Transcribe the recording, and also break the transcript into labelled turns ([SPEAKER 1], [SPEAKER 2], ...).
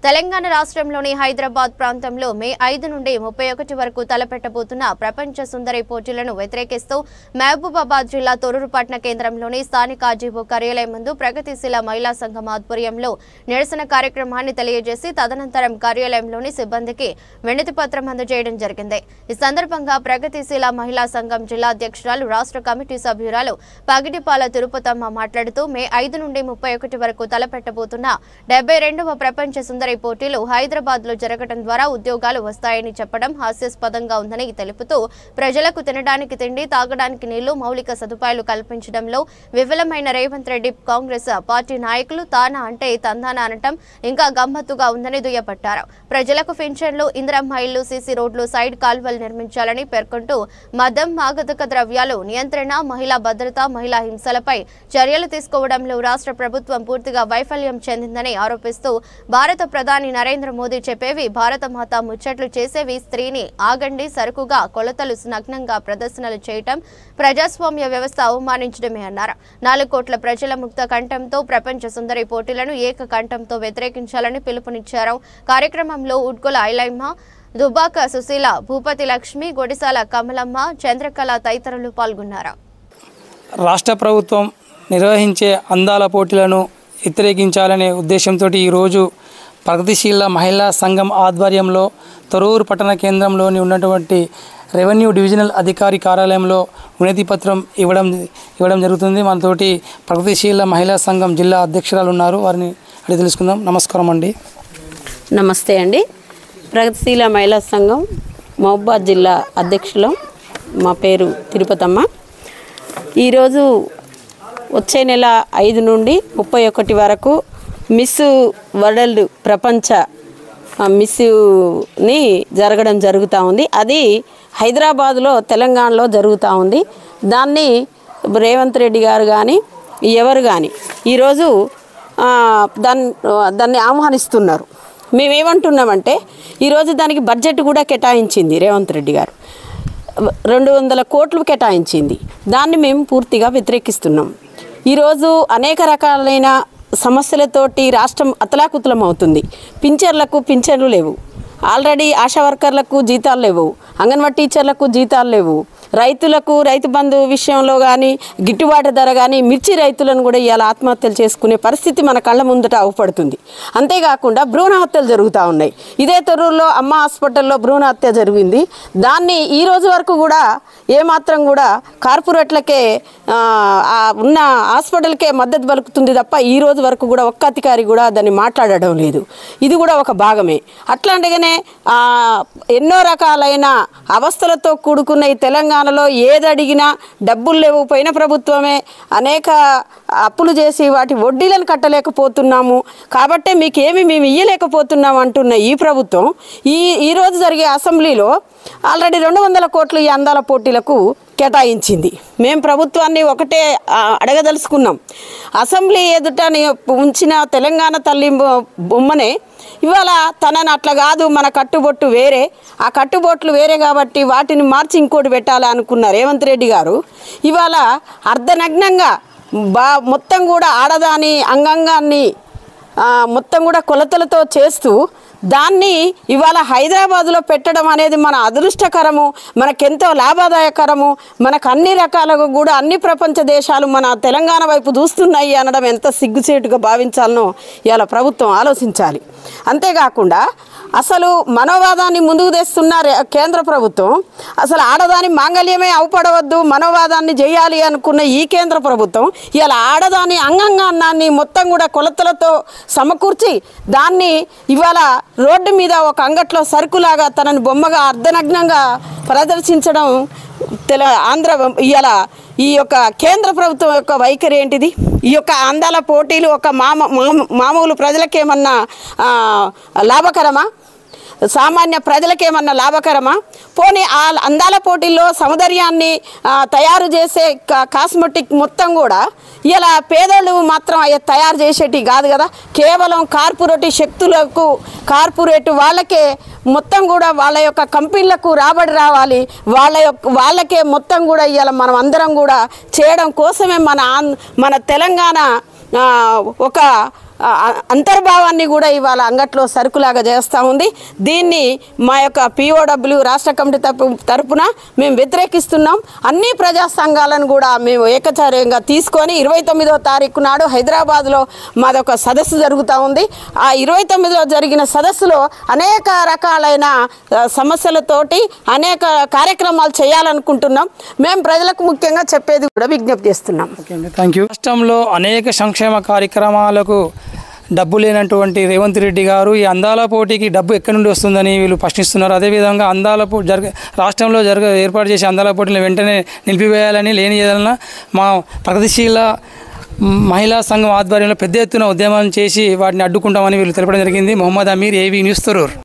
[SPEAKER 1] తెలంగాణ రాష్ట్రంలోని హైదరాబాద్ ప్రాంతంలో మే 5 నుండి 31 వరకు తలపెట్టబోతున్న ప్రపంచ సుందరి పోటీలను వ్యతిరేకిస్తూ మహబూబాబాద్ జిల్లా తొర్రూరు పట్టణ కేంద్రంలోని స్థానిక ఆర్జీఓ కార్యాలయం ముందు ప్రగతిశీల మహిళా సంఘం ఆధ్వర్యంలో నిరసన కార్యక్రమాన్ని తెలియజేసి తదనంతరం కార్యాలయంలోని సిబ్బందికి వినతి పత్రం అందజేయడం జరిగింది. ఈ సందర్భంగా ప్రగతిశీల మహిళా సంఘం జిల్లా అధ్యక్షురాలు రాష్ట్ర కమిటీ సభ్యురాలు పగిడిపాల తిరుపతమ్మ మాట్లాడుతూ మే 5 నుండి 31 వరకు తలపెట్టబోతున్న 72వ ప్రపంచ సుందరి పోటీలు హైదరాబాద్ లో జరగడం ద్వారా ఉద్యోగాలు వస్తాయని చెప్పడం హాస్యాస్పదంగా ఉందని తెలుపుతూ ప్రజలకు తినడానికి తిండి, తాగడానికి నీళ్లు, మౌలిక సదుపాయాలు కల్పించడంలో విఫలమైన రేవంత్ రెడ్డి కాంగ్రెస్ పార్టీ నాయకులు తానా అంటే తందానా అనటం ఇంకా గమ్మత్తుగా ఉందని దుయ్యబట్టారు. ప్రజలకు పింఛన్లు, ఇందిరమ్మ ఇళ్లు, సీసీ రోడ్లు, సైడ్ కాల్వలు నిర్మించాలని పేర్కొంటూ మద్యం, మాదక ద్రవ్యాలు నియంత్రణ, మహిళా భద్రత, మహిళా హింసలపై చర్యలు తీసుకోవడంలో రాష్ట్ర ప్రభుత్వం పూర్తిగా వైఫల్యం చెందిందని ఆరోపిస్తూ భారత ప్రధాని నరేంద్ర మోదీ చెప్పేవి భారత మాత ముచ్చట్లు చేసేవి స్త్రీని ఆగండి సరుకుగా కొలతలు నగ్నంగా ప్రదర్శనలు చేయటం ప్రజాస్వామ్య వ్యవస్థ అవమానించడమే అన్నారు. 4 కోట్ల ప్రజల ముక్త కంఠంతో ప్రపంచ సుందరి పోటీలను ఏక కంఠంతో వ్యతిరేకించాలని పిలుపునిచ్చారు. కార్యక్రమంలో ఉడ్గుల ఐలమ్మ, దుబ్బాక సుశీల, భూపతి లక్ష్మి, గొడిసాల కమలమ్మ, చంద్రకళ తదితరులు పాల్గొన్నారు.
[SPEAKER 2] రాష్ట్ర ప్రభుత్వం నిర్వహించే అందాల పోటీలను వ్యతిరేకించాలనే ఉద్దేశంతో ఈరోజు ప్రగతిశీల మహిళా సంఘం ఆధ్వర్యంలో తొర్రూరు పట్టణ కేంద్రంలోని ఉన్నటువంటి రెవెన్యూ డివిజనల్ అధికారి కార్యాలయంలో వినతి పత్రం ఇవ్వడం జరుగుతుంది. మనతోటి ప్రగతిశీల మహిళా సంఘం జిల్లా అధ్యక్షురాలు ఉన్నారు, వారిని అడిగి తెలుసుకుందాం. నమస్కారం అండి.
[SPEAKER 3] నమస్తే అండి. ప్రగతిశీల మహిళా సంఘం మహబూబాబాద్ జిల్లా అధ్యక్షులం. మా పేరు తిరుపతమ్మ. ఈరోజు వచ్చే నెల 5 నుండి 31 వరకు మిస్ వరల్డ్ ప్రపంచ మిస్ని జరగడం జరుగుతూ ఉంది. అది హైదరాబాదులో, తెలంగాణలో జరుగుతూ ఉంది. దాన్ని రేవంత్ రెడ్డి గారు కానీ ఎవరు కానీ ఈరోజు దాన్ని ఆహ్వానిస్తున్నారు. మేమేమంటున్నామంటే ఈరోజు దానికి బడ్జెట్ కూడా కేటాయించింది రేవంత్ రెడ్డి గారు, 200 కోట్లు కేటాయించింది. దాన్ని మేము పూర్తిగా వ్యతిరేకిస్తున్నాం. ఈరోజు అనేక రకాలైన సమస్యలతోటి రాష్ట్రం అతలాకుతలం అవుతుంది. పింఛన్లు లేవు, ఆల్రెడీ ఆశా వర్కర్లకు జీతాలు లేవు, అంగన్వాడీ టీచర్లకు జీతాలు లేవు, రైతులకు రైతు బంధు విషయంలో కానీ గిట్టుబాటు ధర కానీ మిర్చి రైతులను కూడా ఇవాళ ఆత్మహత్యలు చేసుకునే పరిస్థితి మన కళ్ళ ముందట అవపడుతుంది. అంతేకాకుండా భ్రూణ హత్యలు జరుగుతూ ఉన్నాయి. ఇదే తొర్రూరులో అమ్మ హాస్పిటల్లో భ్రూణ హత్య జరిగింది. దాన్ని ఈ రోజు వరకు కూడా ఏమాత్రం కూడా కార్పొరేట్లకే ఉన్న హాస్పిటల్కే మద్దతు పలుకుతుంది తప్ప ఈ రోజు వరకు కూడా ఒక్క అధికారి కూడా దాన్ని మాట్లాడడం లేదు. ఇది కూడా ఒక భాగమే. అట్లాంటిగానే ఎన్నో రకాలైన అవస్థలతో కూడుకున్న ఈ తెలంగాణలో ఏది అడిగినా డబ్బులు లేవు, పోయిన ప్రభుత్వమే అనేక అప్పులు చేసి వాటి వడ్డీలను కట్టలేకపోతున్నాము కాబట్టే మీకేమి మేము ఇయ్యలేకపోతున్నాం అంటున్న ఈ ప్రభుత్వం ఈరోజు జరిగే అసెంబ్లీలో ఆల్రెడీ 200 కోట్లు ఈ అందాల పోటీలకు కేటాయించింది. మేము ప్రభుత్వాన్ని ఒకటే అడగదలుచుకున్నాం. అసెంబ్లీ ఎదుట ఉంచిన తెలంగాణ తల్లి బొమ్మనే ఇవాళ తనని అట్లా కాదు, మన కట్టుబొట్టు వేరే, ఆ కట్టుబొట్లు వేరే కాబట్టి వాటిని మార్చి ఇంకోటి పెట్టాలనుకున్న రేవంత్ రెడ్డి గారు ఇవాళ అర్ధనగ్నంగా మొత్తం కూడా ఆడదాని అంగాంగాన్ని మొత్తం కూడా కొలతలతో చేస్తూ దాన్ని ఇవాళ హైదరాబాదులో పెట్టడం అనేది మన అదృష్టకరము, మనకెంతో లాభదాయకరము. మనకు అన్ని రకాలుగా కూడా అన్ని ప్రపంచ దేశాలు మన తెలంగాణ వైపు చూస్తున్నాయి అనడం ఎంత సిగ్గుచేటుగా భావించాలనో ఇవాళ ప్రభుత్వం ఆలోచించాలి. అంతేకాకుండా అసలు మనోవాదాన్ని ముందుకు తెస్తున్న కేంద్ర ప్రభుత్వం అసలు ఆడదాని మాంగళ్యమే అవపడవద్దు, మనోవాదాన్ని చేయాలి అనుకున్న ఈ కేంద్ర ప్రభుత్వం ఇవాళ ఆడదాని అంగాంగాన్ని మొత్తం కూడా కొలతలతో సమకూర్చి దాన్ని ఇవాళ రోడ్డు మీద ఒక అంగట్లో సరుకులాగా తనని బొమ్మగా అర్ధనగ్నంగా ప్రదర్శించడం ఆంధ్ర ఇవాళ ఈ యొక్క కేంద్ర ప్రభుత్వం యొక్క వైఖరి ఏంటిది? ఈ యొక్క అందాల పోటీలు ఒక మామూలు ప్రజలకేమన్నా లాభకరమా? సామాన్య ప్రజలకేమన్నా లాభకరమా? పోనీ ఆ అందాల పోటీల్లో సౌందర్యాన్ని తయారు చేసే కాస్మెటిక్ మొత్తం కూడా ఇలా పేదలు మాత్రం తయారు చేసేటి కాదు కదా. కేవలం కార్పొరేట్ శక్తులకు, కార్పొరేట్ వాళ్ళకే మొత్తం కూడా వాళ్ళ యొక్క కంపెనీలకు రాబడి రావాలి, వాళ్ళకే మొత్తం కూడా ఇవాళ మనం అందరం కూడా చేయడం కోసమే మన తెలంగాణ ఒక అంతర్భావాన్ని కూడా ఇవాళ అంగట్లో సరుకులాగా చేస్తూ ఉంది. దీన్ని మా యొక్క POW రాష్ట్ర కమిటీ తరపున మేము వ్యతిరేకిస్తున్నాం. అన్ని ప్రజా సంఘాలను కూడా మేము ఏకచార్యంగా తీసుకొని 29వ తారీఖు నాడు హైదరాబాద్లో మాదొక సదస్సు జరుగుతూ ఉంది. ఆ 29లో జరిగిన సదస్సులో అనేక రకాలైన సమస్యలతోటి అనేక కార్యక్రమాలు చేయాలనుకుంటున్నాం. మేము ప్రజలకు ముఖ్యంగా చెప్పేది కూడా విజ్ఞప్తి చేస్తున్నాం.
[SPEAKER 2] Thank you. రాష్ట్రంలో అనేక సంక్షేమ కార్యక్రమాలకు డబ్బు లేనటువంటి రేవంత్ రెడ్డి గారు ఈ అందాల పోటీకి డబ్బు ఎక్కడి నుండి వస్తుందని వీళ్ళు ప్రశ్నిస్తున్నారు. అదేవిధంగా అందాల రాష్ట్రంలో ఏర్పాటు చేసే అందాల పోటీలను వెంటనే నిలిపివేయాలని, లేని ఏదైనా మా ప్రగతిశీల మహిళా సంఘం ఆధ్వర్యంలో పెద్ద ఎత్తున ఉద్యమం చేసి వాటిని అడ్డుకుంటామని వీళ్ళు తెలపడం జరిగింది. Mohammed Amir, AV news, Thorrur.